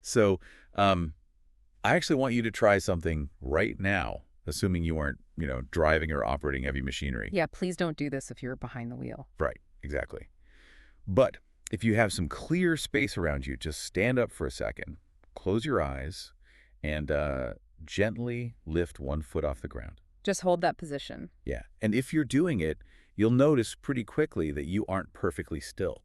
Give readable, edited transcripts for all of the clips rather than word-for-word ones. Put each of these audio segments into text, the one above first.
So I actually want you to try something right now, assuming you aren't, driving or operating heavy machinery. Yeah, please don't do this if you're behind the wheel. Right, exactly. But if you have some clear space around you, just stand up for a second, close your eyes, and gently lift one foot off the ground. Just hold that position. Yeah, and if you're doing it, you'll notice pretty quickly that you aren't perfectly still.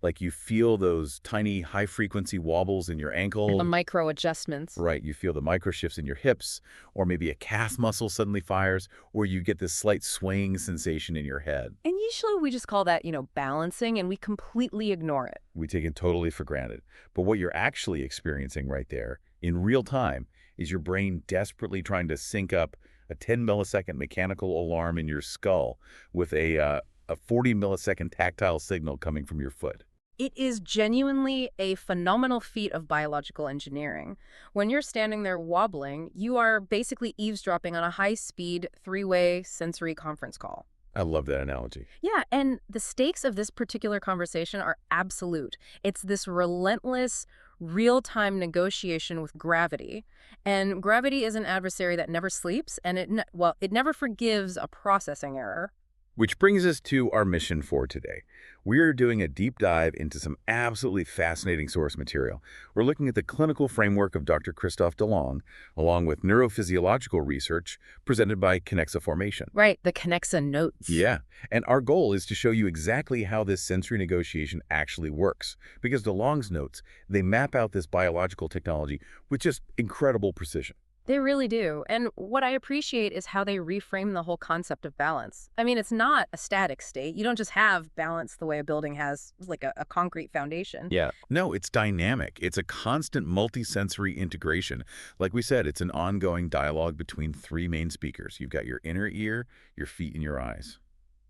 Like you feel those tiny high-frequency wobbles in your ankle. The micro adjustments. Right, you feel the micro shifts in your hips, or maybe a calf muscle suddenly fires, or you get this slight swaying sensation in your head. And usually we just call that, balancing, and we completely ignore it. We take it totally for granted. But what you're actually experiencing right there, in real time, is your brain desperately trying to sync up a 10-millisecond mechanical alarm in your skull with a 40-millisecond tactile signal coming from your foot. It is genuinely a phenomenal feat of biological engineering. When you're standing there wobbling, you are basically eavesdropping on a high-speed, three-way sensory conference call. I love that analogy. Yeah, and the stakes of this particular conversation are absolute. It's this relentless, real-time negotiation with gravity. And gravity is an adversary that never sleeps, and it never forgives a processing error. Which brings us to our mission for today. We're doing a deep dive into some absolutely fascinating source material. We're looking at the clinical framework of Dr. Christophe Delong, along with neurophysiological research presented by Kinexa Formation. Right, the Kinexa notes. Yeah, and our goal is to show you exactly how this sensory negotiation actually works. Because Delong's notes, they map out this biological technology with just incredible precision. They really do. And what I appreciate is how they reframe the whole concept of balance. I mean, it's not a static state. You don't just have balance the way a building has, like a concrete foundation. Yeah. No, it's dynamic. It's a constant multisensory integration. Like we said, it's an ongoing dialogue between three main speakers. You've got your inner ear, your feet, and your eyes.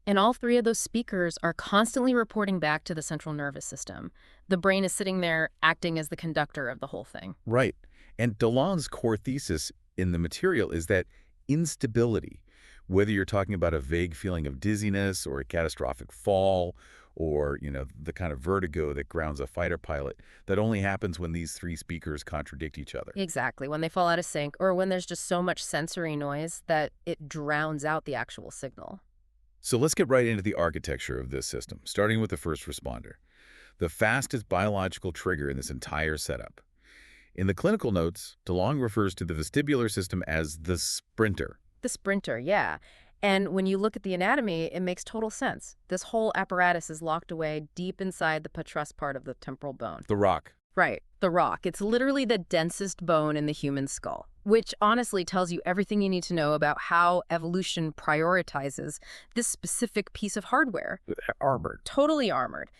And all three of those speakers are constantly reporting back to the central nervous system. The brain is sitting there acting as the conductor of the whole thing. Right. And Delong's core thesis in the material is that instability, whether you're talking about a vague feeling of dizziness or a catastrophic fall or, the kind of vertigo that grounds a fighter pilot, that only happens when these three speakers contradict each other. Exactly, when they fall out of sync or when there's just so much sensory noise that it drowns out the actual signal. So let's get right into the architecture of this system, starting with the first responder, the fastest biological trigger in this entire setup. In the clinical notes, Delong refers to the vestibular system as the sprinter. The sprinter, yeah. And when you look at the anatomy, it makes total sense. This whole apparatus is locked away deep inside the petrous part of the temporal bone. The rock. Right, the rock. It's literally the densest bone in the human skull, which honestly tells you everything you need to know about how evolution prioritizes this specific piece of hardware. Armored. Totally armored.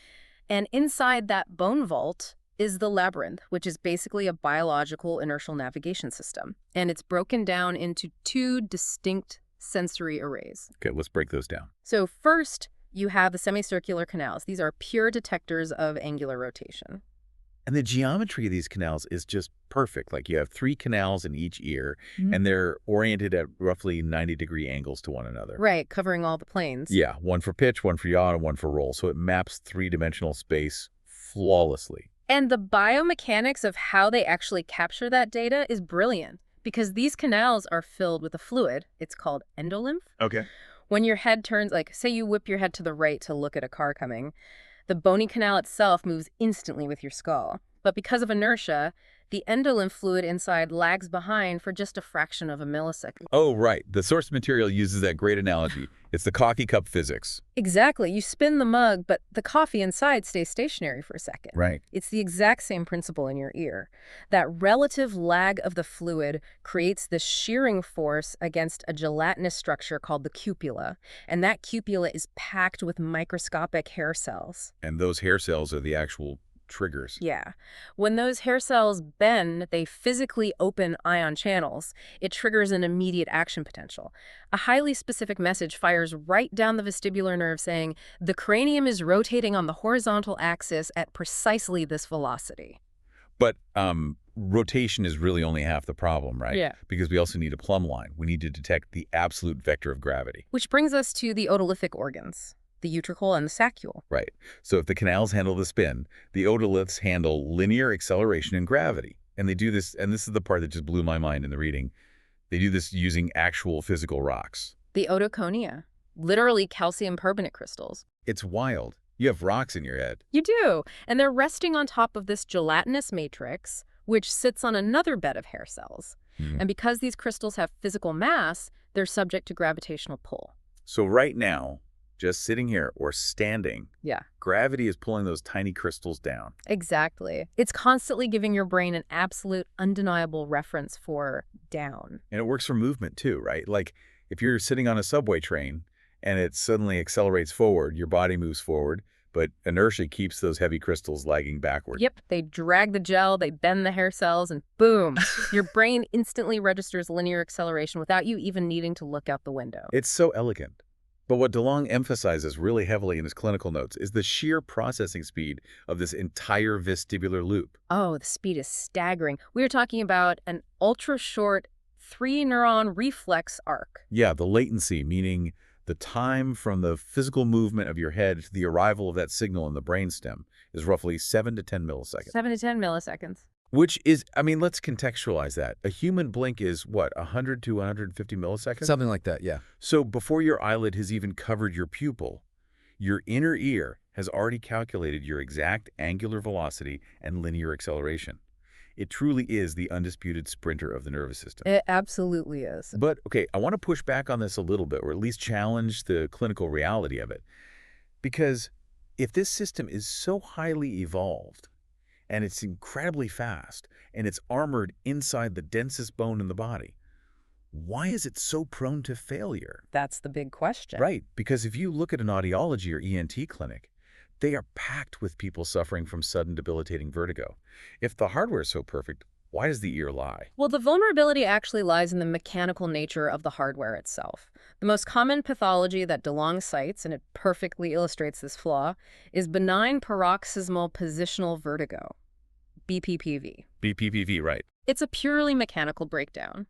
And inside that bone vault is the labyrinth, which is basically a biological inertial navigation system. And it's broken down into two distinct sensory arrays. Okay, let's break those down. So first, you have the semicircular canals. These are pure detectors of angular rotation. And the geometry of these canals is just perfect. Like you have three canals in each ear, and they're oriented at roughly 90-degree angles to one another. Right, covering all the planes. Yeah, one for pitch, one for yaw, and one for roll. So it maps three-dimensional space flawlessly. And the biomechanics of how they actually capture that data is brilliant because these canals are filled with a fluid. It's called endolymph. Okay. When your head turns, like say you whip your head to the right to look at a car coming, the bony canal itself moves instantly with your skull. But because of inertia, the endolymph fluid inside lags behind for just a fraction of a millisecond. Oh, right. The source material uses that great analogy. It's the coffee cup physics. Exactly. You spin the mug, but the coffee inside stays stationary for a second. Right. It's the exact same principle in your ear. That relative lag of the fluid creates this shearing force against a gelatinous structure called the cupula. And that cupula is packed with microscopic hair cells. And those hair cells are the actual triggers. Yeah. When those hair cells bend, they physically open ion channels. It triggers an immediate action potential. A highly specific message fires right down the vestibular nerve saying, the cranium is rotating on the horizontal axis at precisely this velocity. But rotation is really only half the problem, right? Yeah. Because we also need a plumb line. We need to detect the absolute vector of gravity. Which brings us to the otolithic organs. the utricle and the saccule. Right. So if the canals handle the spin, the otoliths handle linear acceleration and gravity. And they do this, and this is the part that just blew my mind in the reading. They do this using actual physical rocks. The otoconia, literally calcium carbonate crystals. It's wild. You have rocks in your head. You do, and they're resting on top of this gelatinous matrix, which sits on another bed of hair cells. And because these crystals have physical mass, they're subject to gravitational pull. So right now, just sitting here or standing, Yeah. gravity is pulling those tiny crystals down. Exactly. It's constantly giving your brain an absolute, undeniable reference for down. And it works for movement too, right? Like if you're sitting on a subway train and it suddenly accelerates forward, your body moves forward, but inertia keeps those heavy crystals lagging backward. Yep, they drag the gel, they bend the hair cells, and boom, your brain instantly registers linear acceleration without you even needing to look out the window. It's so elegant. But what Delong emphasizes really heavily in his clinical notes is the sheer processing speed of this entire vestibular loop. Oh, the speed is staggering. We are talking about an ultra-short 3-neuron reflex arc. Yeah, the latency, meaning the time from the physical movement of your head to the arrival of that signal in the brainstem, is roughly 7 to 10 milliseconds. 7 to 10 milliseconds. Which is, I mean, let's contextualize that. A human blink is, what, 100 to 150 milliseconds? Something like that, yeah. So before your eyelid has even covered your pupil, your inner ear has already calculated your exact angular velocity and linear acceleration. It truly is the undisputed sprinter of the nervous system. It absolutely is. But, okay, I want to push back on this a little bit, or at least challenge the clinical reality of it. Because if this system is so highly evolved, and it's incredibly fast, and it's armored inside the densest bone in the body, why is it so prone to failure? That's the big question. Right, because if you look at an audiology or ENT clinic, they are packed with people suffering from sudden debilitating vertigo. If the hardware is so perfect, why does the ear lie? Well, the vulnerability actually lies in the mechanical nature of the hardware itself. The most common pathology that Delong cites, and it perfectly illustrates this flaw, is benign paroxysmal positional vertigo, BPPV. BPPV, right. It's a purely mechanical breakdown.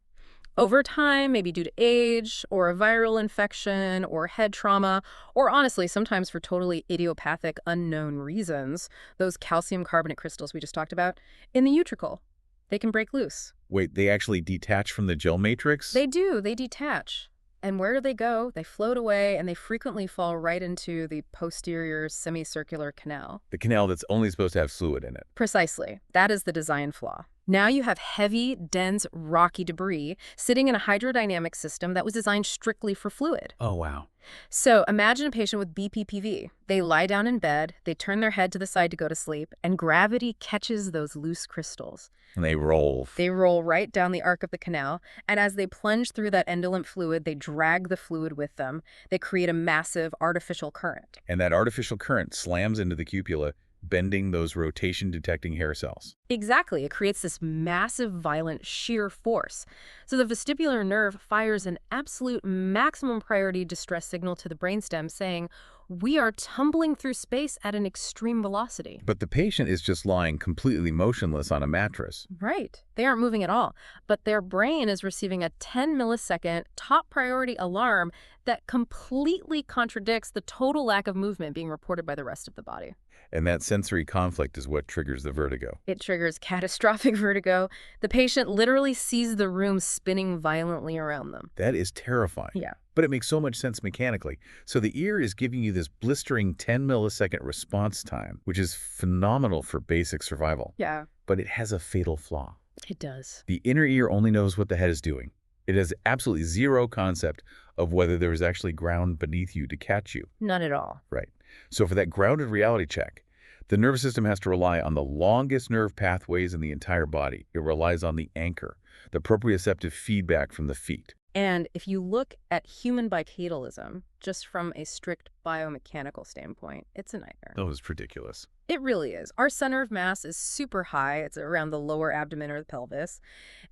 Over time, maybe due to age, or a viral infection, or head trauma, or honestly, sometimes for totally idiopathic, unknown reasons, those calcium carbonate crystals we just talked about, in the utricle, they can break loose. Wait, they actually detach from the gel matrix? They do. They detach. And where do they go? They float away, and they frequently fall right into the posterior semicircular canal. The canal that's only supposed to have fluid in it. Precisely. That is the design flaw. Now you have heavy, dense, rocky debris sitting in a hydrodynamic system that was designed strictly for fluid. Oh, wow. So imagine a patient with BPPV. They lie down in bed, they turn their head to the side to go to sleep, and gravity catches those loose crystals. And they roll. They roll right down the arc of the canal, and as they plunge through that indolent fluid, they drag the fluid with them. They create a massive artificial current. And that artificial current slams into the cupula, bending those rotation-detecting hair cells. Exactly. It creates this massive, violent, shear force. So the vestibular nerve fires an absolute maximum priority distress signal to the brainstem saying, we are tumbling through space at an extreme velocity. But the patient is just lying completely motionless on a mattress. Right. They aren't moving at all. But their brain is receiving a 10-millisecond top priority alarm that completely contradicts the total lack of movement being reported by the rest of the body. And that sensory conflict is what triggers the vertigo. It triggers catastrophic vertigo. The patient literally sees the room spinning violently around them. That is terrifying. Yeah. But it makes so much sense mechanically. So the ear is giving you this blistering 10-millisecond response time, which is phenomenal for basic survival. Yeah. But it has a fatal flaw. It does. The inner ear only knows what the head is doing. It has absolutely zero concept of whether there is actually ground beneath you to catch you. None at all. Right. So for that grounded reality check, the nervous system has to rely on the longest nerve pathways in the entire body. It relies on the anchor, the proprioceptive feedback from the feet. And if you look at human bipedalism, just from a strict biomechanical standpoint, it's a nightmare. That was ridiculous. It really is. Our center of mass is super high. It's around the lower abdomen or the pelvis.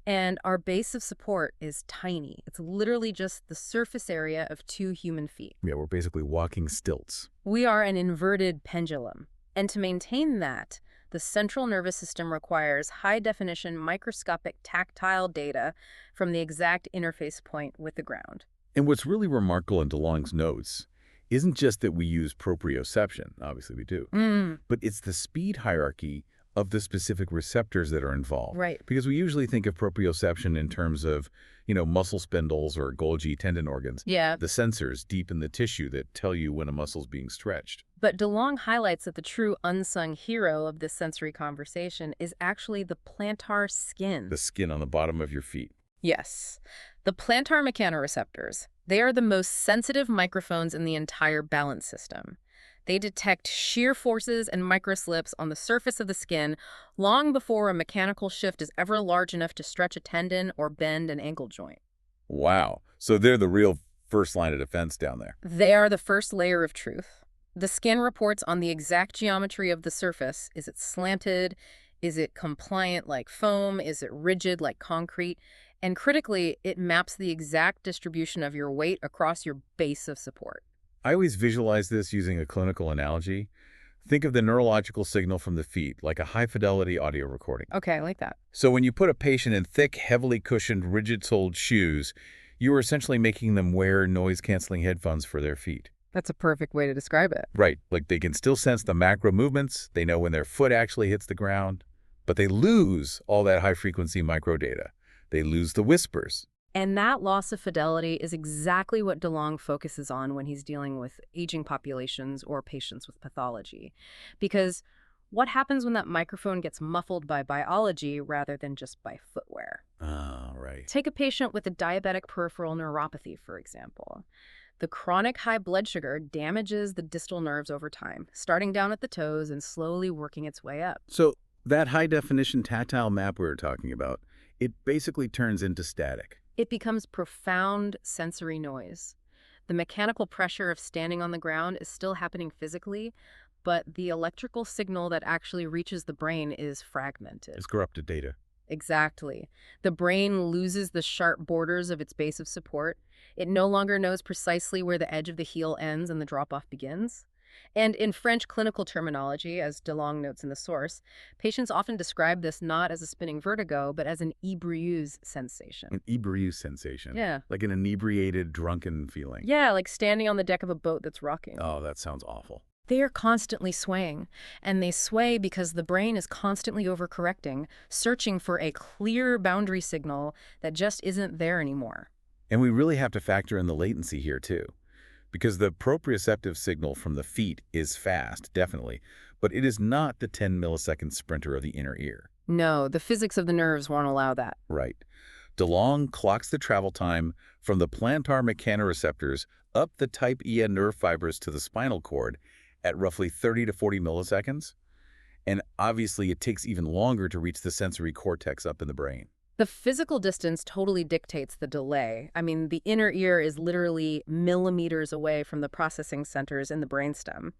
And our base of support is tiny. It's literally just the surface area of 2 human feet. Yeah, we're basically walking stilts. We are an inverted pendulum. And to maintain that, the central nervous system requires high-definition microscopic tactile data from the exact interface point with the ground. And what's really remarkable in Delong's notes isn't just that we use proprioception, obviously we do, Mm, but it's the speed hierarchy of the specific receptors that are involved. right. Because we usually think of proprioception in terms of, muscle spindles or Golgi tendon organs, Yeah. the sensors deep in the tissue that tell you when a muscle's being stretched. But DeLong highlights that the true unsung hero of this sensory conversation is actually the plantar skin. The skin on the bottom of your feet. Yes. The plantar mechanoreceptors. They are the most sensitive microphones in the entire balance system. They detect shear forces and microslips on the surface of the skin long before a mechanical shift is ever large enough to stretch a tendon or bend an ankle joint. Wow. So they're the real first line of defense down there. They are the first layer of truth. The skin reports on the exact geometry of the surface. Is it slanted? Is it compliant like foam? Is it rigid like concrete? And critically, it maps the exact distribution of your weight across your base of support. I always visualize this using a clinical analogy. Think of the neurological signal from the feet, like a high-fidelity audio recording. Okay, I like that. So when you put a patient in thick, heavily cushioned, rigid-soled shoes, you are essentially making them wear noise-canceling headphones for their feet. That's a perfect way to describe it. Right, like they can still sense the macro movements, they know when their foot actually hits the ground, but they lose all that high-frequency micro data. They lose the whispers. And that loss of fidelity is exactly what DeLong focuses on when he's dealing with aging populations or patients with pathology. Because what happens when that microphone gets muffled by biology rather than just by footwear? Ah, right. Take a patient with a diabetic peripheral neuropathy, for example. The chronic high blood sugar damages the distal nerves over time, starting down at the toes and slowly working its way up. So that high-definition tactile map we were talking about, it basically turns into static. It becomes profound sensory noise. The mechanical pressure of standing on the ground is still happening physically, but the electrical signal that actually reaches the brain is fragmented. It's corrupted data. Exactly. The brain loses the sharp borders of its base of support. It no longer knows precisely where the edge of the heel ends and the drop-off begins. And in French clinical terminology, as DeLong notes in the source, patients often describe this not as a spinning vertigo, but as an ebriouze sensation. An ebriouze sensation. Yeah. Like an inebriated, drunken feeling. Yeah, like standing on the deck of a boat that's rocking. Oh, that sounds awful. They are constantly swaying, and they sway because the brain is constantly overcorrecting, searching for a clear boundary signal that just isn't there anymore. And we really have to factor in the latency here, too. Because the proprioceptive signal from the feet is fast, definitely, but it is not the 10-millisecond sprinter of the inner ear. No, the physics of the nerves won't allow that. Right. DeLong clocks the travel time from the plantar mechanoreceptors up the type EN nerve fibers to the spinal cord at roughly 30 to 40 milliseconds. And obviously, it takes even longer to reach the sensory cortex up in the brain. The physical distance totally dictates the delay. I mean, the inner ear is literally millimeters away from the processing centers in the brainstem.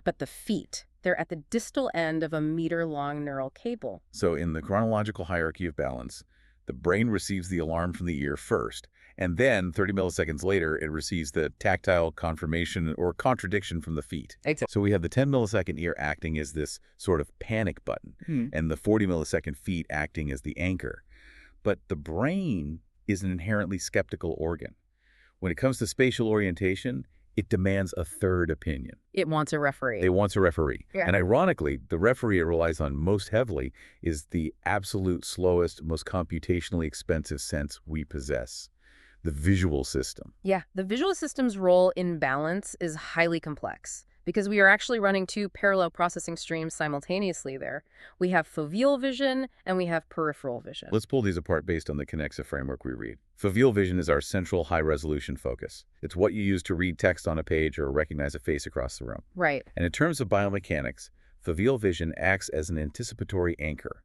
But the feet, they're at the distal end of a meter-long neural cable. So in the chronological hierarchy of balance, the brain receives the alarm from the ear first, and then 30 milliseconds later, it receives the tactile confirmation or contradiction from the feet. Exactly. So we have the 10-millisecond ear acting as this sort of panic button, and the 40-millisecond feet acting as the anchor. But the brain is an inherently skeptical organ. When it comes to spatial orientation, it demands a third opinion. It wants a referee. It wants a referee. Yeah. And ironically, the referee it relies on most heavily is the absolute slowest, most computationally expensive sense we possess, the visual system. Yeah, the visual system's role in balance is highly complex because we are actually running two parallel processing streams simultaneously there. We have foveal vision and we have peripheral vision. Let's pull these apart based on the Kinexa framework we read. Foveal vision is our central high-resolution focus. It's what you use to read text on a page or recognize a face across the room. Right. And in terms of biomechanics, foveal vision acts as an anticipatory anchor.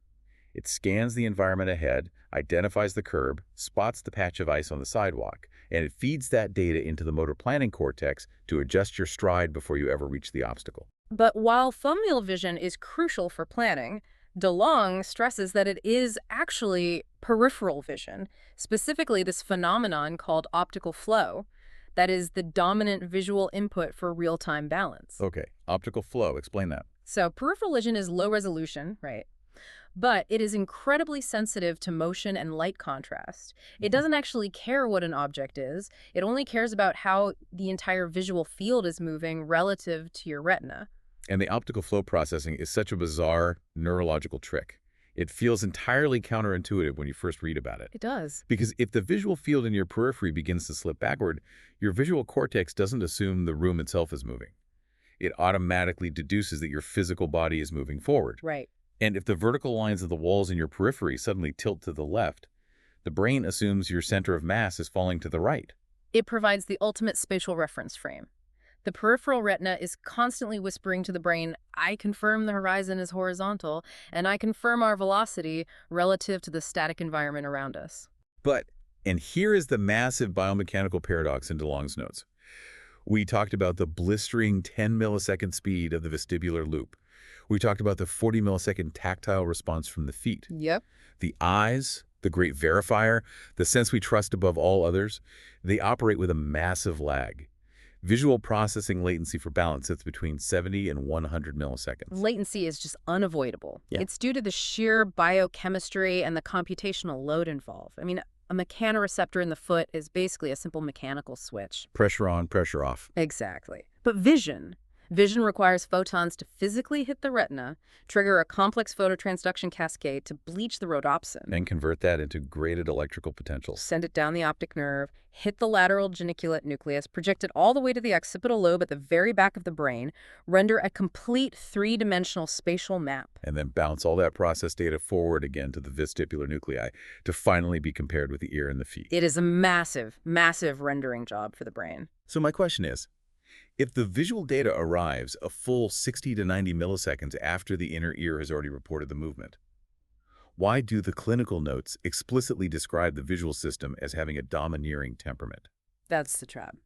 It scans the environment ahead, identifies the curb, spots the patch of ice on the sidewalk, and it feeds that data into the motor planning cortex to adjust your stride before you ever reach the obstacle. But while foveal vision is crucial for planning, DeLong stresses that it is actually peripheral vision, specifically this phenomenon called optical flow, that is the dominant visual input for real-time balance. Okay, optical flow, explain that. So peripheral vision is low resolution, right? But it is incredibly sensitive to motion and light contrast. It doesn't actually care what an object is. It only cares about how the entire visual field is moving relative to your retina. And the optical flow processing is such a bizarre neurological trick. It feels entirely counterintuitive when you first read about it. It does. Because if the visual field in your periphery begins to slip backward, your visual cortex doesn't assume the room itself is moving. It automatically deduces that your physical body is moving forward. Right. And if the vertical lines of the walls in your periphery suddenly tilt to the left, the brain assumes your center of mass is falling to the right. It provides the ultimate spatial reference frame. The peripheral retina is constantly whispering to the brain, I confirm the horizon is horizontal, and I confirm our velocity relative to the static environment around us. And here is the massive biomechanical paradox in DeLong's notes. We talked about the blistering 10 millisecond speed of the vestibular loop. We talked about the 40 millisecond tactile response from the feet. Yep. The eyes, the great verifier, the sense we trust above all others, they operate with a massive lag. Visual processing latency for balance sits between 70 and 100 milliseconds. Latency is just unavoidable. Yeah. It's due to the sheer biochemistry and the computational load involved. I mean, a mechanoreceptor in the foot is basically a simple mechanical switch. Pressure on, pressure off. Exactly. But vision requires photons to physically hit the retina, trigger a complex phototransduction cascade to bleach the rhodopsin, And convert that into graded electrical potentials. send it down the optic nerve, hit the lateral geniculate nucleus, project it all the way to the occipital lobe at the very back of the brain, render a complete three-dimensional spatial map. And then bounce all that process data forward again to the vestibular nuclei to finally be compared with the ear and the feet. It is a massive, massive rendering job for the brain. So my question is, if the visual data arrives a full 60 to 90 milliseconds after the inner ear has already reported the movement, why do the clinical notes explicitly describe the visual system as having a domineering temperament? That's the trap.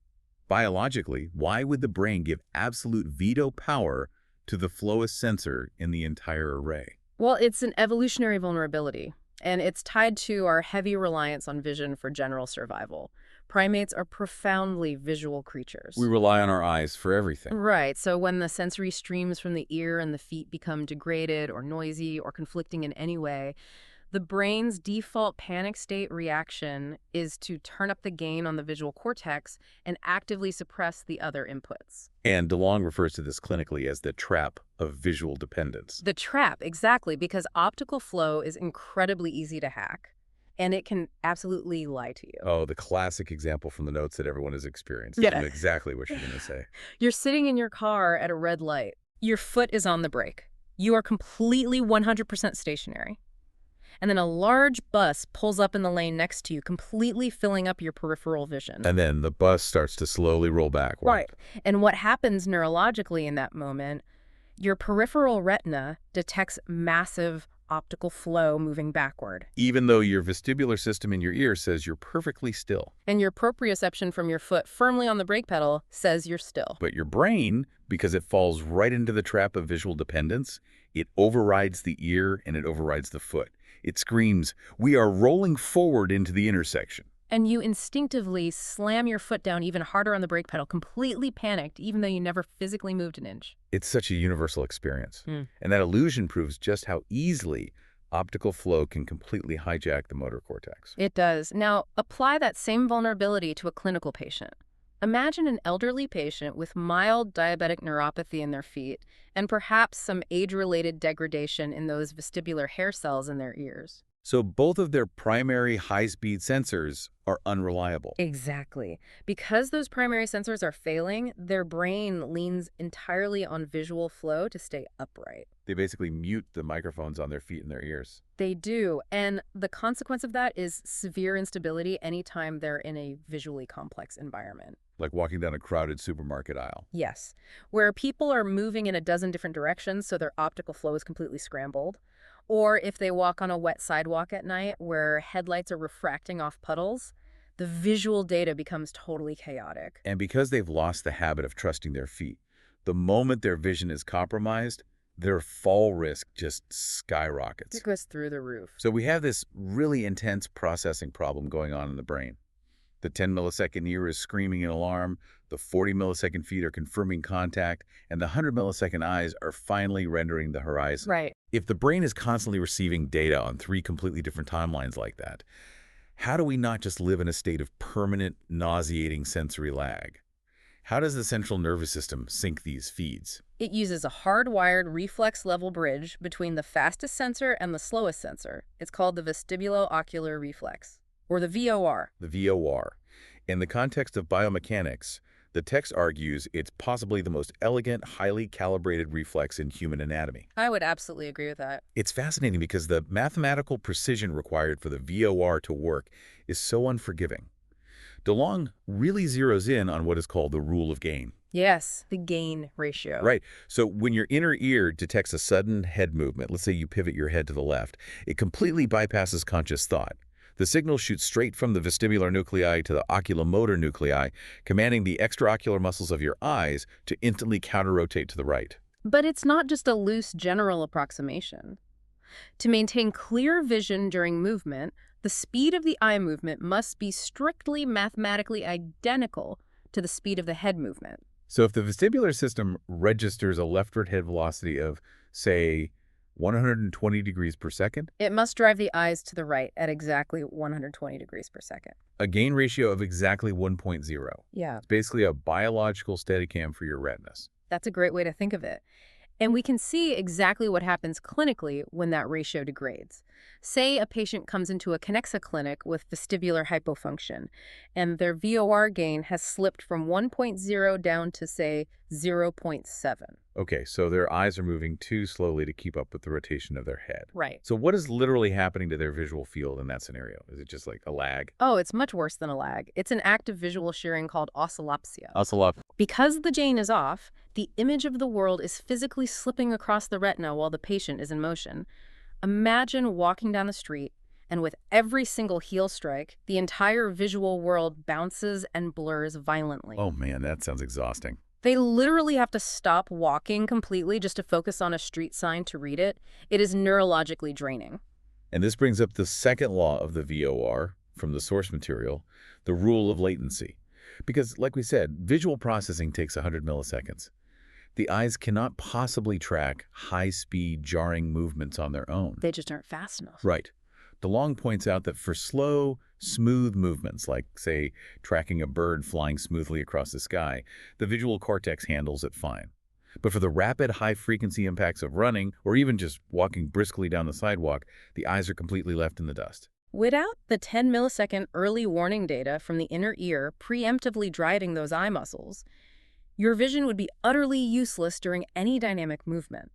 Biologically, why would the brain give absolute veto power to the flowest sensor in the entire array? Well, it's an evolutionary vulnerability, and it's tied to our heavy reliance on vision for general survival. Primates are profoundly visual creatures. We rely on our eyes for everything. Right, so when the sensory streams from the ear and the feet become degraded or noisy or conflicting in any way, the brain's default panic state reaction is to turn up the gain on the visual cortex and actively suppress the other inputs. And DeLong refers to this clinically as the trap of visual dependence. The trap, exactly, because optical flow is incredibly easy to hack. And it can absolutely lie to you. Oh, the classic example from the notes that everyone has experienced. Yeah. I know exactly what you're going to say. You're sitting in your car at a red light. Your foot is on the brake. You are completely 100% stationary. And then a large bus pulls up in the lane next to you, completely filling up your peripheral vision. And then the bus starts to slowly roll backward. Right. And what happens neurologically in that moment, your peripheral retina detects massive optical flow moving backward. Even though your vestibular system in your ear says you're perfectly still. And your proprioception from your foot firmly on the brake pedal says you're still. But your brain, because it falls right into the trap of visual dependence, it overrides the ear and it overrides the foot. It screams, we are rolling forward into the intersection. And you instinctively slam your foot down even harder on the brake pedal, completely panicked, even though you never physically moved an inch. It's such a universal experience. And that illusion proves just how easily optical flow can completely hijack the motor cortex. It does. Now, apply that same vulnerability to a clinical patient. Imagine an elderly patient with mild diabetic neuropathy in their feet and perhaps some age-related degradation in those vestibular hair cells in their ears. So both of their primary high-speed sensors are unreliable. Exactly. Because those primary sensors are failing, their brain leans entirely on visual flow to stay upright. They basically mute the microphones on their feet and their ears. They do, and the consequence of that is severe instability anytime they're in a visually complex environment. Like walking down a crowded supermarket aisle. Yes, where people are moving in a dozen different directions so their optical flow is completely scrambled. Or if they walk on a wet sidewalk at night where headlights are refracting off puddles, the visual data becomes totally chaotic. And because they've lost the habit of trusting their feet, the moment their vision is compromised, their fall risk just skyrockets. It goes through the roof. So we have this really intense processing problem going on in the brain. The 10 millisecond ear is screaming an alarm, the 40 millisecond feet are confirming contact, and the 100 millisecond eyes are finally rendering the horizon. Right. If the brain is constantly receiving data on three completely different timelines like that, how do we not just live in a state of permanent, nauseating sensory lag? How does the central nervous system sync these feeds? It uses a hardwired reflex-level bridge between the fastest sensor and the slowest sensor. It's called the vestibulo-ocular reflex, or the VOR. The VOR. In the context of biomechanics, the text argues it's possibly the most elegant, highly calibrated reflex in human anatomy. I would absolutely agree with that. It's fascinating because the mathematical precision required for the VOR to work is so unforgiving. Delong really zeroes in on what is called the rule of gain. Yes, the gain ratio. Right. So when your inner ear detects a sudden head movement, let's say you pivot your head to the left, it completely bypasses conscious thought. The signal shoots straight from the vestibular nuclei to the oculomotor nuclei, commanding the extraocular muscles of your eyes to instantly counter-rotate to the right. But it's not just a loose general approximation. To maintain clear vision during movement, the speed of the eye movement must be strictly mathematically identical to the speed of the head movement. So if the vestibular system registers a leftward head velocity of, say, 120 degrees per second, It must drive the eyes to the right at exactly 120 degrees per second. a gain ratio of exactly 1.0. Yeah, It's basically a biological Steadicam for your retinas. that's a great way to think of it. And we can see exactly what happens clinically when that ratio degrades. Say a patient comes into a Kinexa clinic with vestibular hypofunction, and their VOR gain has slipped from 1.0 down to, say, 0.7. Okay, so their eyes are moving too slowly to keep up with the rotation of their head. Right. So what is literally happening to their visual field in that scenario? Is it just like a lag? Oh, it's much worse than a lag. It's an active visual shearing called oscillopsia. Ocelot. Because the gain is off, the image of the world is physically slipping across the retina while the patient is in motion. Imagine walking down the street, and with every single heel strike, the entire visual world bounces and blurs violently. Oh man, that sounds exhausting. They literally have to stop walking completely just to focus on a street sign to read it. It is neurologically draining. And this brings up the second law of the VOR from the source material, the rule of latency. Because, like we said, visual processing takes 100 milliseconds. The eyes cannot possibly track high-speed, jarring movements on their own. They just aren't fast enough. Right. DeLong points out that for slow, smooth movements, like, say, tracking a bird flying smoothly across the sky, the visual cortex handles it fine. But for the rapid, high-frequency impacts of running, or even just walking briskly down the sidewalk, the eyes are completely left in the dust. Without the 10-millisecond early warning data from the inner ear preemptively driving those eye muscles, your vision would be utterly useless during any dynamic movement.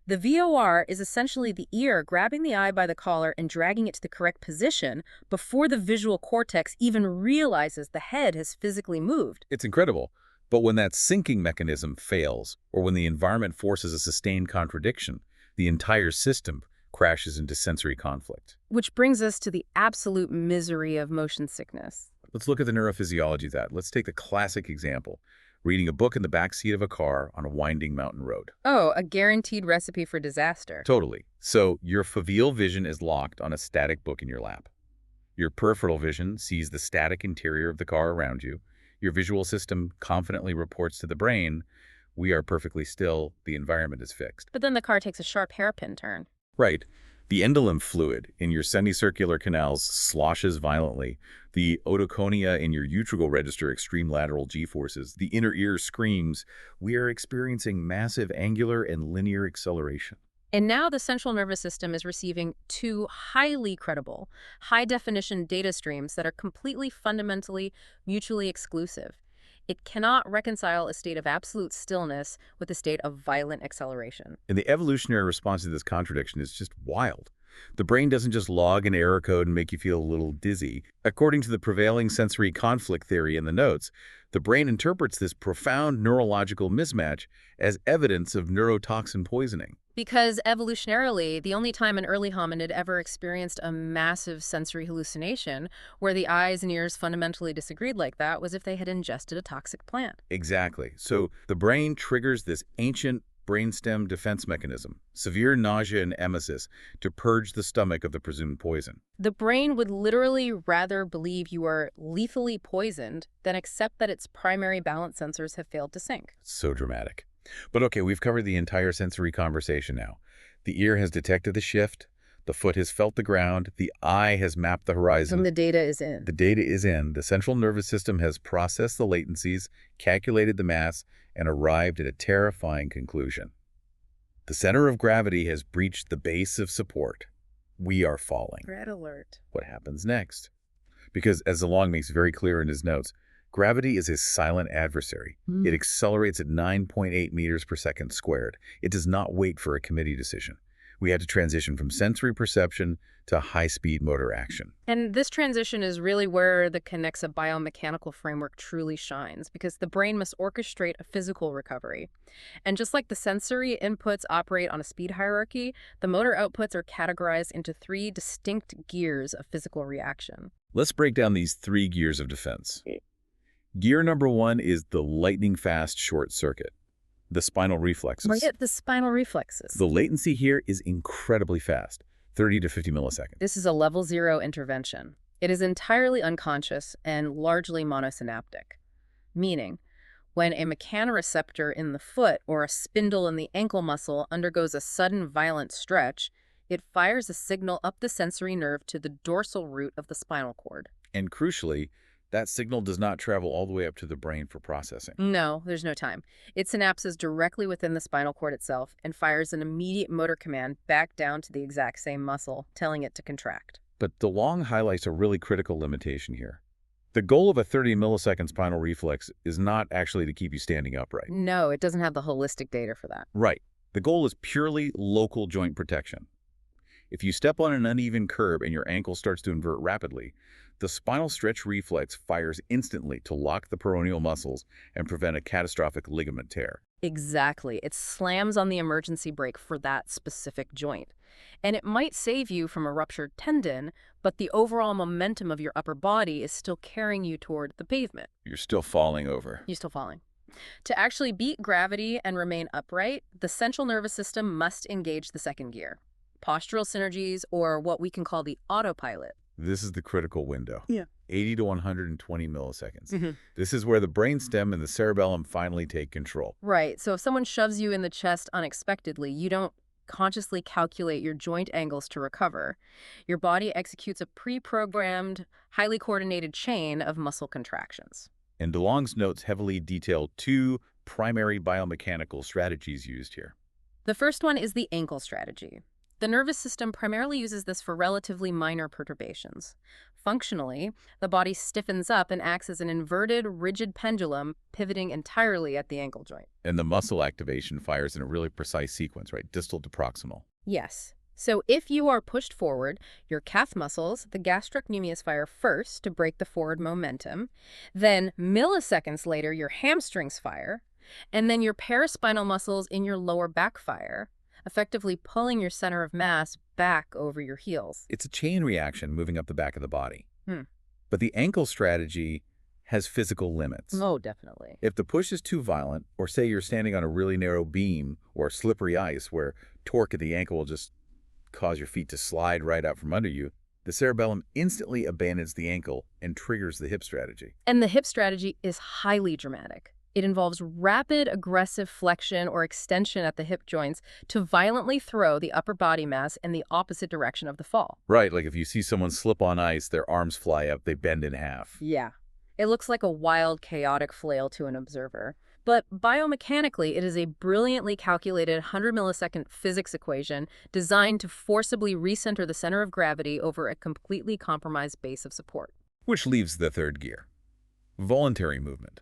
The VOR is essentially the ear grabbing the eye by the collar and dragging it to the correct position before the visual cortex even realizes the head has physically moved. It's incredible. But when that syncing mechanism fails, or when the environment forces a sustained contradiction, the entire system crashes into sensory conflict. Which brings us to the absolute misery of motion sickness. Let's look at the neurophysiology of that. Let's take the classic example. Reading a book in the back seat of a car on a winding mountain road. Oh, a guaranteed recipe for disaster. Totally. So your foveal vision is locked on a static book in your lap. Your peripheral vision sees the static interior of the car around you. Your visual system confidently reports to the brain, we are perfectly still, the environment is fixed. But then the car takes a sharp hairpin turn. Right. The endolymph fluid in your semicircular canals sloshes violently. The otoconia in your utricle register extreme lateral g-forces. The inner ear screams, we are experiencing massive angular and linear acceleration. And now the central nervous system is receiving two highly credible, high-definition data streams that are completely fundamentally mutually exclusive. It cannot reconcile a state of absolute stillness with a state of violent acceleration. And the evolutionary response to this contradiction is just wild. The brain doesn't just log an error code and make you feel a little dizzy. According to the prevailing sensory conflict theory in the notes, the brain interprets this profound neurological mismatch as evidence of neurotoxin poisoning. Because evolutionarily, the only time an early hominid ever experienced a massive sensory hallucination where the eyes and ears fundamentally disagreed like that was if they had ingested a toxic plant. Exactly. So the brain triggers this ancient brainstem defense mechanism, severe nausea and emesis, to purge the stomach of the presumed poison. The brain would literally rather believe you are lethally poisoned than accept that its primary balance sensors have failed to sync. So dramatic. But okay, we've covered the entire sensory conversation now. The ear has detected the shift, the foot has felt the ground, the eye has mapped the And horizon. the data is in. The data is in. The central nervous system has processed the latencies, calculated the mass, and arrived at a terrifying conclusion. The center of gravity has breached the base of support. We are falling. Red alert. What happens next? Because, as Delong makes very clear in his notes, gravity is a silent adversary. It accelerates at 9.8 meters per second squared. It does not wait for a committee decision. We had to transition from sensory perception to high-speed motor action. And this transition is really where the Kinexa biomechanical framework truly shines, because the brain must orchestrate a physical recovery. And just like the sensory inputs operate on a speed hierarchy, the motor outputs are categorized into 3 distinct gears of physical reaction. Let's break down these 3 gears of defense. Gear number 1 is the lightning-fast short circuit, the spinal reflexes. Right, the spinal reflexes. The latency here is incredibly fast, 30 to 50 milliseconds. This is a level 0 intervention. It is entirely unconscious and largely monosynaptic, meaning when a mechanoreceptor in the foot or a spindle in the ankle muscle undergoes a sudden violent stretch, it fires a signal up the sensory nerve to the dorsal root of the spinal cord. And crucially, that signal does not travel all the way up to the brain for processing. No, there's no time. It synapses directly within the spinal cord itself and fires an immediate motor command back down to the exact same muscle, telling it to contract. But DeLong highlights a really critical limitation here. The goal of a 30-millisecond spinal reflex is not actually to keep you standing upright. No, it doesn't have the holistic data for that. Right. The goal is purely local joint protection. If you step on an uneven curb and your ankle starts to invert rapidly, the spinal stretch reflex fires instantly to lock the peroneal muscles and prevent a catastrophic ligament tear. Exactly. It slams on the emergency brake for that specific joint. And it might save you from a ruptured tendon, but the overall momentum of your upper body is still carrying you toward the pavement. You're still falling over. You're still falling. To actually beat gravity and remain upright, the central nervous system must engage the second gear. Postural synergies, or what we can call the autopilot. This is the critical window. Yeah. 80 to 120 milliseconds. Mm-hmm. This is where the brainstem and the cerebellum finally take control. Right. So if someone shoves you in the chest unexpectedly, you don't consciously calculate your joint angles to recover. Your body executes a pre-programmed, highly coordinated chain of muscle contractions. And DeLong's notes heavily detail 2 primary biomechanical strategies used here. The first one is the ankle strategy. The nervous system primarily uses this for relatively minor perturbations. Functionally, the body stiffens up and acts as an inverted, rigid pendulum, pivoting entirely at the ankle joint. And the muscle activation fires in a really precise sequence, right? Distal to proximal. Yes. So if you are pushed forward, your calf muscles, the gastrocnemius, fire first to break the forward momentum. Then, milliseconds later, your hamstrings fire. And then your paraspinal muscles in your lower back fire, effectively pulling your center of mass back over your heels. It's a chain reaction moving up the back of the body. Hmm. But the ankle strategy has physical limits. Oh, definitely. If the push is too violent, or say you're standing on a really narrow beam or slippery ice where torque at the ankle will just cause your feet to slide right out from under you, the cerebellum instantly abandons the ankle and triggers the hip strategy. And the hip strategy is highly dramatic. It involves rapid, aggressive flexion or extension at the hip joints to violently throw the upper body mass in the opposite direction of the fall. Right, like if you see someone slip on ice, their arms fly up, they bend in half. Yeah. It looks like a wild, chaotic flail to an observer. But biomechanically, it is a brilliantly calculated 100-millisecond physics equation designed to forcibly recenter the center of gravity over a completely compromised base of support. Which leaves the third gear. Voluntary movement.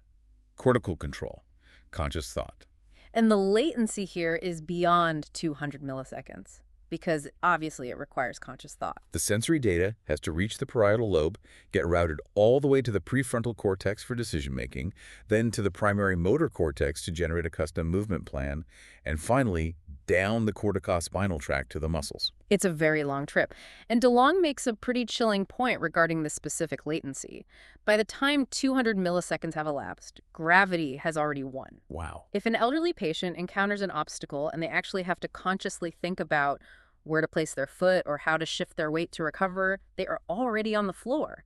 Cortical control, conscious thought. And the latency here is beyond 200 milliseconds, because obviously it requires conscious thought. The sensory data has to reach the parietal lobe, get routed all the way to the prefrontal cortex for decision-making, then to the primary motor cortex to generate a custom movement plan, and finally, down the corticospinal tract to the muscles. It's a very long trip. And DeLong makes a pretty chilling point regarding the specific latency. By the time 200 milliseconds have elapsed, gravity has already won. Wow. If an elderly patient encounters an obstacle and they actually have to consciously think about where to place their foot or how to shift their weight to recover, they are already on the floor.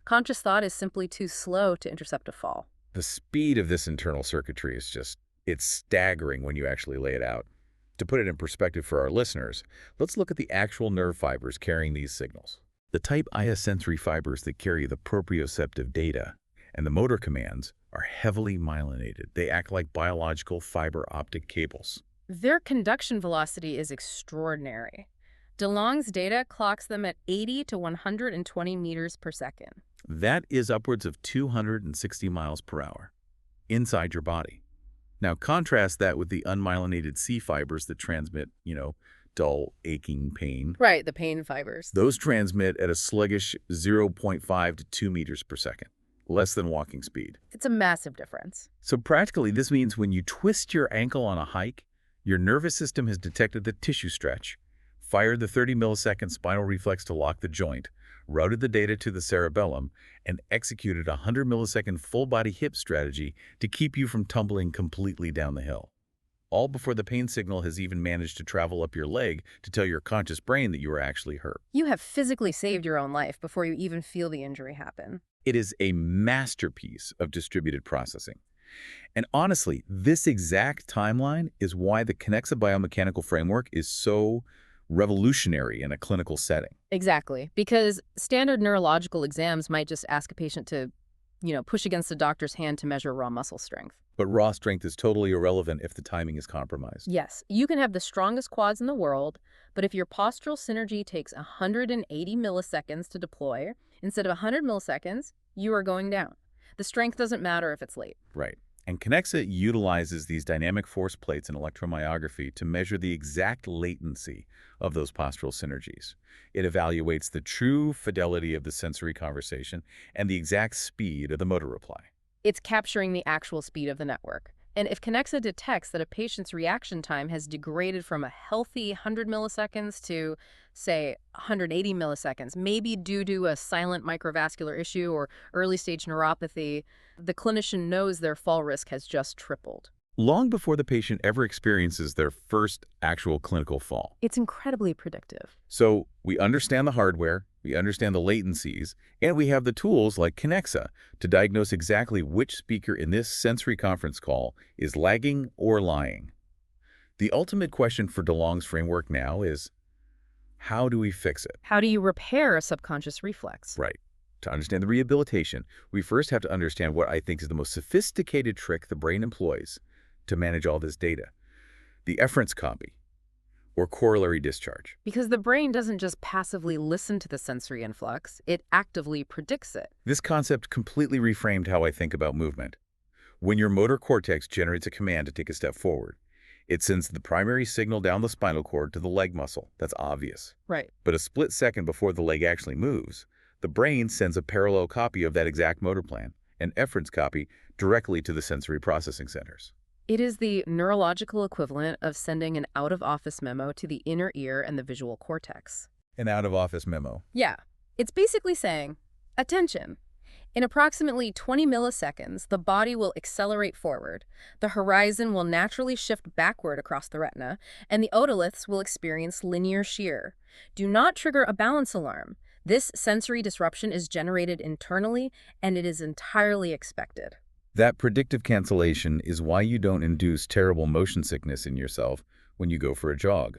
Conscious thought is simply too slow to intercept a fall. The speed of this internal circuitry is it's staggering when you actually lay it out. To put it in perspective for our listeners, let's look at the actual nerve fibers carrying these signals. The type I sensory fibers that carry the proprioceptive data and the motor commands are heavily myelinated. They act like biological fiber optic cables. Their conduction velocity is extraordinary. DeLong's data clocks them at 80 to 120 meters per second. That is upwards of 260 miles per hour inside your body. Now contrast that with the unmyelinated C fibers that transmit, dull, aching pain. Right, the pain fibers. Those transmit at a sluggish 0.5 to 2 meters per second, less than walking speed. It's a massive difference. So practically, this means when you twist your ankle on a hike, your nervous system has detected the tissue stretch, fired the 30-millisecond spinal reflex to lock the joint, routed the data to the cerebellum, and executed a 100-millisecond full-body hip strategy to keep you from tumbling completely down the hill. All before the pain signal has even managed to travel up your leg to tell your conscious brain that you are actually hurt. You have physically saved your own life before you even feel the injury happen. It is a masterpiece of distributed processing. And honestly, this exact timeline is why the Kinexa biomechanical framework is so revolutionary in a clinical setting. Exactly, because standard neurological exams might just ask a patient to, push against the doctor's hand to measure raw muscle strength. But raw strength is totally irrelevant if the timing is compromised. Yes, you can have the strongest quads in the world, but if your postural synergy takes 180 milliseconds to deploy, instead of 100 milliseconds, you are going down. The strength doesn't matter if it's late. Right. And Kinexa utilizes these dynamic force plates in electromyography to measure the exact latency of those postural synergies. It evaluates the true fidelity of the sensory conversation and the exact speed of the motor reply. It's capturing the actual speed of the network. And if Kinexa detects that a patient's reaction time has degraded from a healthy 100 milliseconds to, say, 180 milliseconds, maybe due to a silent microvascular issue or early-stage neuropathy, the clinician knows their fall risk has just tripled. Long before the patient ever experiences their first actual clinical fall. It's incredibly predictive. So we understand the hardware, we understand the latencies, and we have the tools like Kinexa to diagnose exactly which speaker in this sensory conference call is lagging or lying. The ultimate question for DeLong's framework now is, how do we fix it? How do you repair a subconscious reflex? Right. To understand the rehabilitation, we first have to understand what I think is the most sophisticated trick the brain employs to manage all this data: the efference copy, or corollary discharge. Because the brain doesn't just passively listen to the sensory influx, it actively predicts it. This concept completely reframed how I think about movement. When your motor cortex generates a command to take a step forward, it sends the primary signal down the spinal cord to the leg muscle. That's obvious. Right. But a split second before the leg actually moves, the brain sends a parallel copy of that exact motor plan, an efference copy, directly to the sensory processing centers. It is the neurological equivalent of sending an out-of-office memo to the inner ear and the visual cortex. An out-of-office memo. Yeah. It's basically saying, attention. In approximately 20 milliseconds, the body will accelerate forward, the horizon will naturally shift backward across the retina, and the otoliths will experience linear shear. Do not trigger a balance alarm. This sensory disruption is generated internally, and it is entirely expected. That predictive cancellation is why you don't induce terrible motion sickness in yourself when you go for a jog.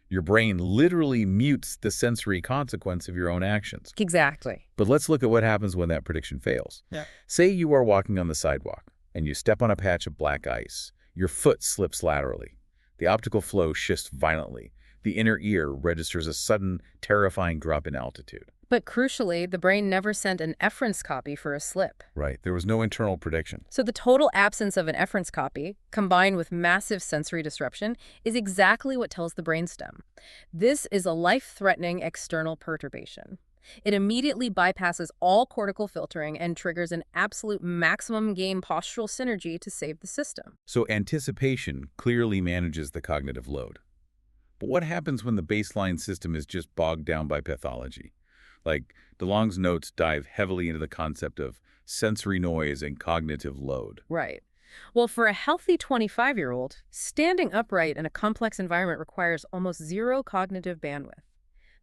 Your brain literally mutes the sensory consequence of your own actions. Exactly. But let's look at what happens when that prediction fails. Yeah. Say you are walking on the sidewalk and you step on a patch of black ice. Your foot slips laterally. The optical flow shifts violently. The inner ear registers a sudden, terrifying drop in altitude. But crucially, the brain never sent an efference copy for a slip. Right. There was no internal prediction. So the total absence of an efference copy, combined with massive sensory disruption, is exactly what tells the brainstem. This is a life-threatening external perturbation. It immediately bypasses all cortical filtering and triggers an absolute maximum gain postural synergy to save the system. So anticipation clearly manages the cognitive load. But what happens when the baseline system is just bogged down by pathology? Like, DeLong's notes dive heavily into the concept of sensory noise and cognitive load. Right. Well, for a healthy 25-year-old, standing upright in a complex environment requires almost zero cognitive bandwidth.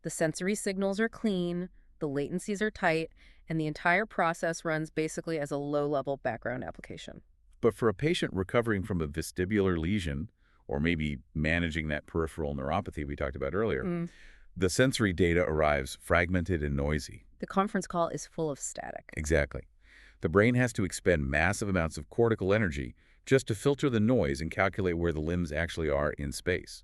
The sensory signals are clean, the latencies are tight, and the entire process runs basically as a low-level background application. But for a patient recovering from a vestibular lesion or maybe managing that peripheral neuropathy we talked about earlier, Mm. the sensory data arrives fragmented and noisy. The conference call is full of static. Exactly. The brain has to expend massive amounts of cortical energy just to filter the noise and calculate where the limbs actually are in space.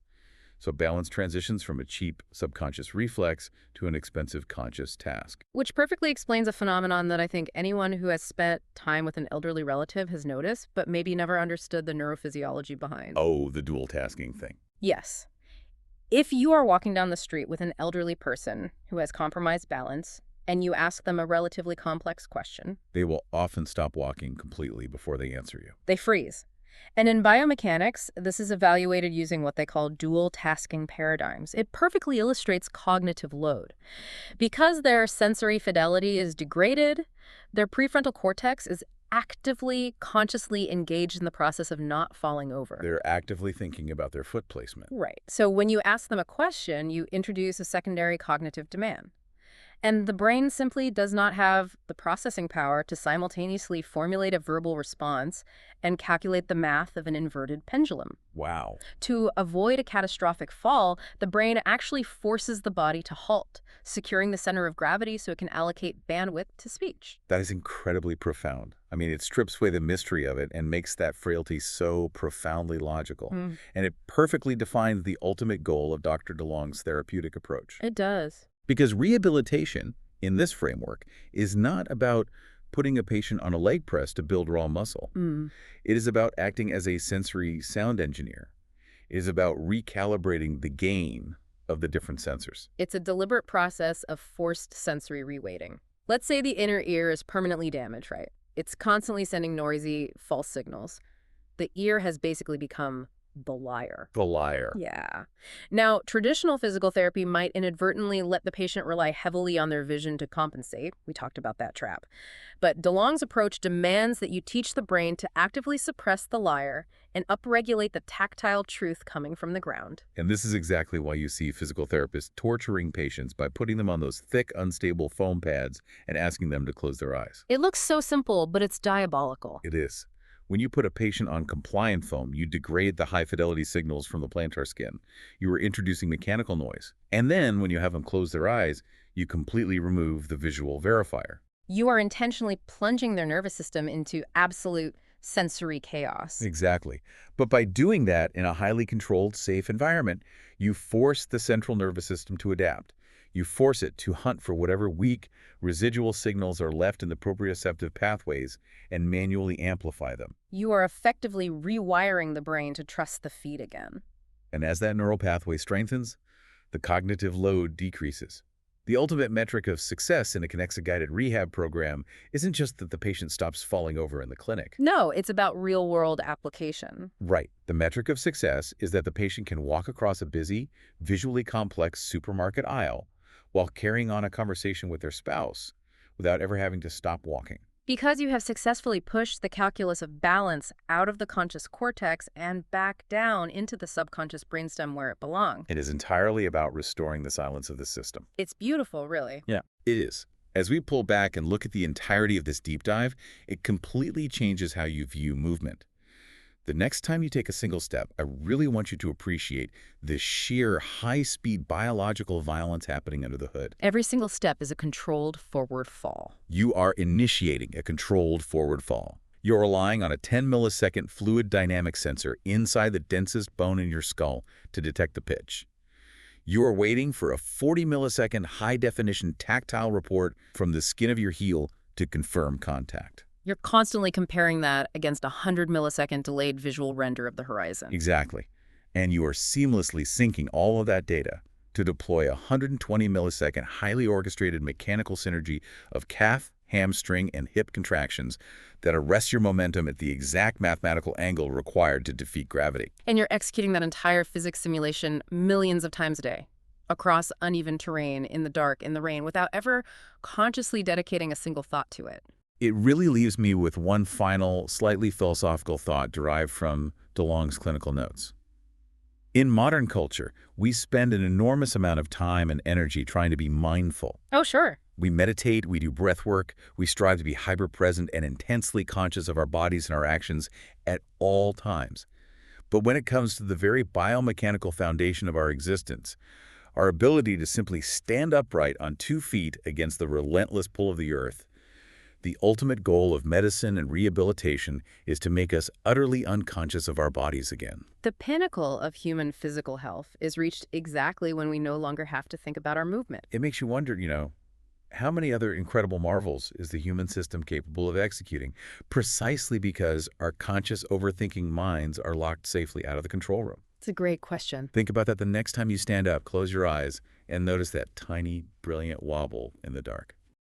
So balance transitions from a cheap subconscious reflex to an expensive conscious task. Which perfectly explains a phenomenon that I think anyone who has spent time with an elderly relative has noticed, but maybe never understood the neurophysiology behind. Oh, the dual tasking thing. Yes. If you are walking down the street with an elderly person who has compromised balance, and you ask them a relatively complex question, They will often stop walking completely before they answer you. they freeze. And in biomechanics, this is evaluated using what they call dual tasking paradigms. It perfectly illustrates cognitive load. Because their sensory fidelity is degraded, their prefrontal cortex is actively, consciously engaged in the process of not falling over. They're actively thinking about their foot placement. Right. So when you ask them a question, you introduce a secondary cognitive demand. And the brain simply does not have the processing power to simultaneously formulate a verbal response and calculate the math of an inverted pendulum. Wow. To avoid a catastrophic fall, the brain actually forces the body to halt, securing the center of gravity so it can allocate bandwidth to speech. That is incredibly profound. I mean, it strips away the mystery of it and makes that frailty so profoundly logical. Mm. And it perfectly defines the ultimate goal of Dr. Delong's therapeutic approach. It does. Because rehabilitation, in this framework, is not about putting a patient on a leg press to build raw muscle. Mm. It is about acting as a sensory sound engineer. It is about recalibrating the gain of the different sensors. It's a deliberate process of forced sensory reweighting. Let's say the inner ear is permanently damaged, right? It's constantly sending noisy, false signals. The ear has basically become the liar. The liar. Yeah. Now, traditional physical therapy might inadvertently let the patient rely heavily on their vision to compensate. We talked about that trap. But DeLong's approach demands that you teach the brain to actively suppress the liar and upregulate the tactile truth coming from the ground. And this is exactly why you see physical therapists torturing patients by putting them on those thick, unstable foam pads and asking them to close their eyes. It looks so simple, but it's diabolical. It is. When you put a patient on compliant foam, you degrade the high-fidelity signals from the plantar skin. You are introducing mechanical noise. And then, when you have them close their eyes, you completely remove the visual verifier. You are intentionally plunging their nervous system into absolute sensory chaos. Exactly. But by doing that in a highly controlled, safe environment, you force the central nervous system to adapt. You force it to hunt for whatever weak, residual signals are left in the proprioceptive pathways and manually amplify them. You are effectively rewiring the brain to trust the feet again. And as that neural pathway strengthens, the cognitive load decreases. The ultimate metric of success in a Kinexa guided rehab program isn't just that the patient stops falling over in the clinic. No, it's about real-world application. Right. The metric of success is that the patient can walk across a busy, visually complex supermarket aisle while carrying on a conversation with their spouse without ever having to stop walking. Because you have successfully pushed the calculus of balance out of the conscious cortex and back down into the subconscious brainstem where it belongs. It is entirely about restoring the silence of the system. It's beautiful, really. Yeah, it is. As we pull back and look at the entirety of this deep dive, it completely changes how you view movement. The next time you take a single step, I really want you to appreciate the sheer high-speed biological violence happening under the hood. Every single step is a controlled forward fall. You are initiating a controlled forward fall. You're relying on a 10-millisecond fluid dynamic sensor inside the densest bone in your skull to detect the pitch. You are waiting for a 40-millisecond high-definition tactile report from the skin of your heel to confirm contact. You're constantly comparing that against a 100-millisecond delayed visual render of the horizon. Exactly. And you are seamlessly syncing all of that data to deploy a 120-millisecond highly orchestrated mechanical synergy of calf, hamstring, and hip contractions that arrests your momentum at the exact mathematical angle required to defeat gravity. And you're executing that entire physics simulation millions of times a day, across uneven terrain, in the dark, in the rain, without ever consciously dedicating a single thought to it. It really leaves me with one final, slightly philosophical thought derived from DeLong's clinical notes. In modern culture, we spend an enormous amount of time and energy trying to be mindful. Oh, sure. We meditate, we do breath work, we strive to be hyper-present and intensely conscious of our bodies and our actions at all times. But when it comes to the very biomechanical foundation of our existence, our ability to simply stand upright on 2 feet against the relentless pull of the earth, the ultimate goal of medicine and rehabilitation is to make us utterly unconscious of our bodies again. The pinnacle of human physical health is reached exactly when we no longer have to think about our movement. It makes you wonder, how many other incredible marvels is the human system capable of executing, precisely because our conscious overthinking minds are locked safely out of the control room? It's a great question. Think about that the next time you stand up, close your eyes, and notice that tiny, brilliant wobble in the dark.